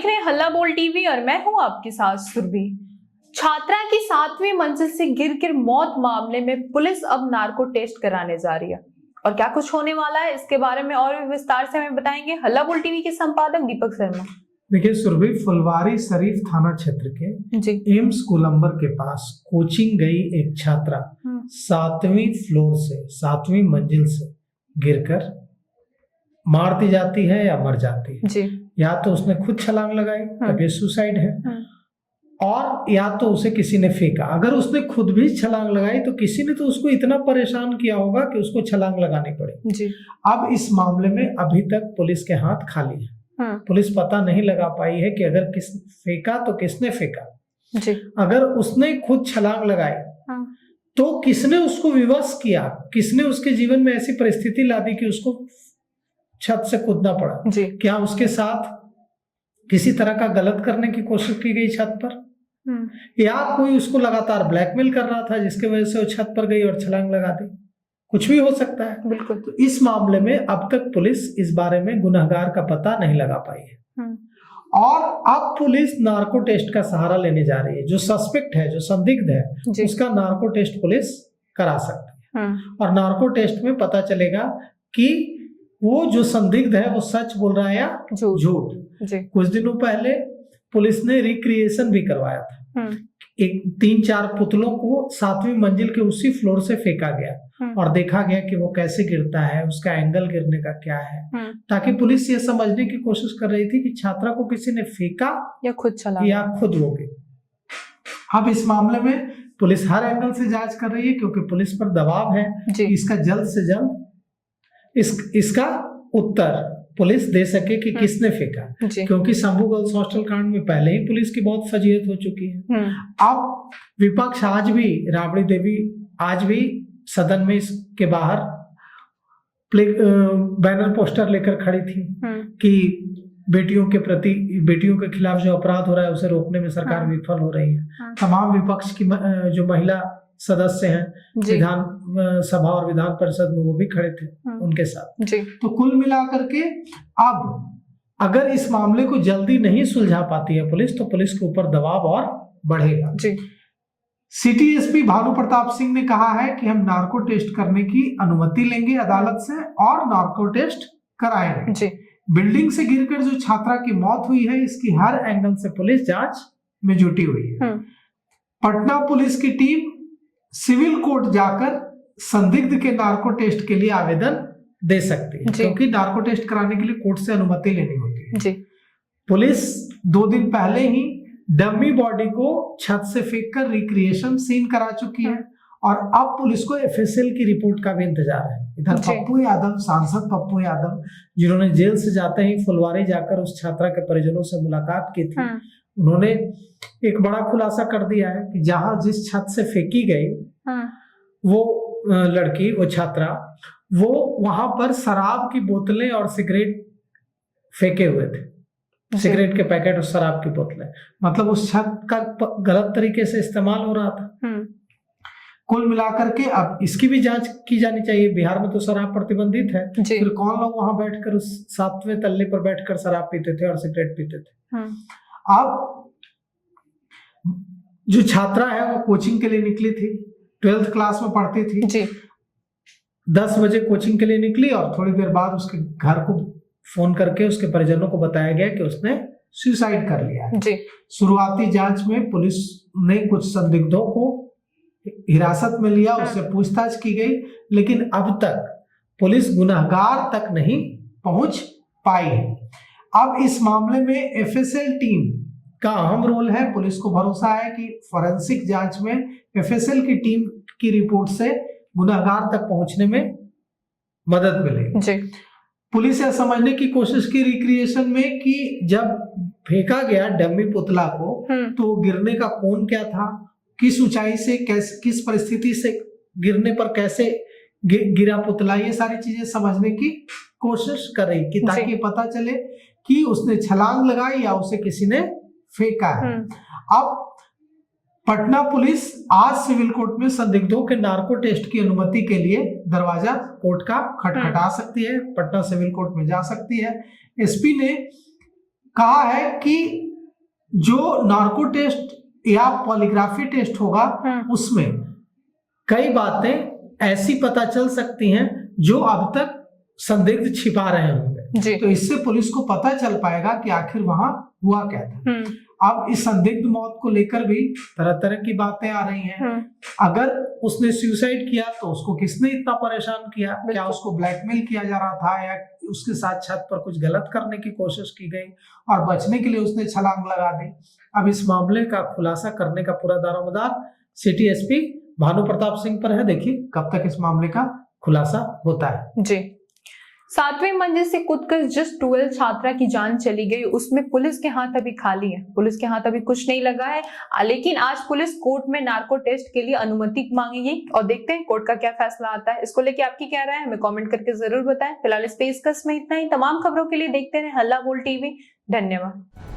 देख रहे हैं हल्ला बोल टीवी और मैं हूं आपके साथ सुरभि। छात्रा की 7वीं मंजिल से गिरकर मौत मामले में पुलिस अब नार्को टेस्ट कराने जा रही है और क्या कुछ होने वाला है इसके बारे में और भी विस्तार से हमें बताएंगे हल्ला बोल टीवी के संपादक दीपक शर्मा। देखिए सुरभि, फुलवारी शरीफ थाना क्षेत्र के एम्स कोलंबर के पास कोचिंग गई एक छात्रा 7वीं मंजिल से गिरकर मार दी जाती है या मर जाती है जी। या तो उसने खुद छलांग लगाई तब ये सुसाइड है, और या तो उसे किसी ने फेंका। अगर उसने खुद भी छलांग लगाई तो किसी ने तो उसको इतना परेशान किया होगा कि उसको छलांग लगानी पड़ी जी। अब इस मामले में अभी तक पुलिस के हाथ खाली है। पुलिस पता नहीं लगा पाई है कि अगर किस फेंका तो किसने फेंका जी। अगर उसने खुद छलांग लगाई तो किसने उसको विवश किया, किसने उसके जीवन में ऐसी परिस्थिति ला दी कि उसको छत से कूदना पड़ा जी। क्या उसके साथ किसी तरह का गलत करने की कोशिश की गई छत पर, या कोई उसको लगातार ब्लैकमेल कर रहा था जिसकी वजह से वो छत पर गई और छलांग लगा दी। कुछ भी हो सकता है बिल्कुल। तो इस मामले में अब तक पुलिस इस बारे में गुनहगार का पता नहीं लगा पाई है और अब पुलिस नार्को टेस्ट का सहारा लेने जा रही है। जो सस्पेक्ट है, जो संदिग्ध है, उसका नार्को टेस्ट पुलिस करा सकती है और नार्को टेस्ट में पता चलेगा कि वो जो संदिग्ध है वो सच बोल रहा है या झूठ। कुछ दिनों पहले पुलिस ने रिक्रिएशन भी करवाया था। एक 3-4 पुतलों को 7वीं मंजिल के उसी फ्लोर से फेंका गया और देखा गया कि वो कैसे गिरता है, उसका एंगल गिरने का क्या है, ताकि पुलिस ये समझने की कोशिश कर रही थी कि छात्रा को किसी ने फेंका या खुद हो गई। अब इस मामले में पुलिस हर एंगल से जांच कर रही है क्योंकि पुलिस पर दबाव है कि इसका जल्द से जल्द इसका उत्तर पुलिस दे सके कि किसने फेंका, क्योंकि शंभू गर्ल्स हॉस्टल कांड में पहले ही पुलिस की बहुत फजीहत हो चुकी है। अब विपक्ष आज भी, राबड़ी देवी आज भी सदन में इसके बाहर बैनर पोस्टर लेकर खड़ी थी कि बेटियों के खिलाफ जो अपराध हो रहा है उसे रोकने में सरकार विफल हो रही है। तमाम विपक्ष की जो महिला सदस्य हैं विधान सभा और विधान परिषद में, वो भी खड़े थे उनके साथ जी। तो कुल मिलाकर के अब अगर इस मामले को जल्दी नहीं सुलझा पाती है पुलिस, तो पुलिस के ऊपर दबाव और बढ़ेगा जी। सिटी एसपी भानु प्रताप सिंह ने कहा है कि हम नार्को टेस्ट करने की अनुमति लेंगे अदालत से और नार्को टेस्ट कराएंगे जी। बिल्डिंग से गिरकर जो छात्रा की मौत हुई है, इसकी हर एंगल से पुलिस जांच में जुटी हुई है। पटना पुलिस की टीम सिविल कोर्ट जाकर संदिग्ध के नार्को टेस्ट के लिए आवेदन दे सकती है, क्योंकि नार्को टेस्ट कराने के लिए कोर्ट से अनुमति लेनी होती है जी। पुलिस 2 दिन पहले ही डमी बॉडी को छत से फेंककर रिक्रिएशन सीन करा चुकी है और अब पुलिस को एफएसएल की रिपोर्ट का भी इंतजार है। इधर पप्पू यादव, सांसद पप्पू यादव, जिन्होंने जेल से जाते ही फुलवारी जाकर उस छात्रा के परिजनों से मुलाकात की थी, उन्होंने एक बड़ा खुलासा कर दिया है कि जहां जिस छत से फेंकी गई वो लड़की, वो छात्रा, वो वहां पर शराब की बोतलें और सिगरेट फेंके हुए थे, सिगरेट के पैकेट और शराब की बोतलें, मतलब उस छत का गलत तरीके से इस्तेमाल हो रहा था। कुल मिलाकर के अब इसकी भी जांच की जानी चाहिए। बिहार में तो शराब प्रतिबंधित है, फिर कौन लोग वहां बैठकर उस 7वें तल्ले पर बैठकर शराब पीते थे और सिगरेट पीते थे। अब जो छात्रा है वो कोचिंग के लिए निकली थी, 12th क्लास में पढ़ती थी जी। 10 बजे कोचिंग के लिए निकली और थोड़ी देर बाद उसके घर को फोन करके उसके परिजनों को बताया गया कि उसने सुसाइड कर लिया है जी। शुरुआती जांच में पुलिस ने कुछ संदिग्धों को हिरासत में लिया, उससे पूछताछ की गई, लेकिन अब तक पुलिस गुनहगार तक नहीं पहुंच पाई है। अब इस मामले में एफएसएल टीम का अहम रोल है। पुलिस को भरोसा है कि फोरेंसिक जांच में एफएसएल की टीम की रिपोर्ट से गुनहगार तक पहुंचने में मदद मिलेगी। पुलिस यह समझने की कोशिश की रिक्रिएशन में कि जब फेंका गया डमी पुतला को तो गिरने का कोण क्या था, किस ऊंचाई से, किस परिस्थिति से गिरने पर कैसे गिरा पुतला, ये सारी चीजें समझने की कोशिश कर रही कि ताकि पता चले कि उसने छलांग लगाई या उसे किसी ने फेंका है। अब पटना पुलिस आज सिविल कोर्ट में संदिग्धों के नार्को टेस्ट की अनुमति के लिए दरवाजा कोर्ट का खटखटा सकती है, पटना सिविल कोर्ट में जा सकती है। एसपी ने कहा है कि जो नार्को टेस्ट या पॉलीग्राफी टेस्ट होगा उसमें कई बातें ऐसी पता चल सकती हैं जो अब तक संदिग्ध छिपा रहे होंगे, तो इससे पुलिस को पता चल पाएगा कि आखिर वहां हुआ क्या था। अब इस संदिग्ध मौत को लेकर भी तरह तरह की बातें आ रही हैं। अगर उसने सुसाइड किया तो उसको किसने इतना परेशान किया? क्या उसको ब्लैकमेल किया जा रहा था या उसके साथ छत पर कुछ गलत करने की कोशिश की गई और बचने के लिए उसने छलांग लगा दी? अब इस मामले का खुलासा करने का पूरा दारोमदार सिटी एसपी भानु प्रताप सिंह पर है। देखिए कब तक इस मामले का खुलासा होता है। जी, 7वीं मंजिल से कूदकर जिस 12 छात्रा की जान चली गई उसमें पुलिस के हाथ अभी खाली है, पुलिस के हाथ अभी कुछ नहीं लगा है। लेकिन आज पुलिस कोर्ट में नार्को टेस्ट के लिए अनुमति मांगेगी और देखते हैं कोर्ट का क्या फैसला आता है। इसको लेके आपकी क्या राय है हमें कमेंट करके जरूर बताएं। फिलहाल इस पेशकश में इतना ही। तमाम खबरों के लिए देखते रहे हल्ला बोल टीवी। धन्यवाद।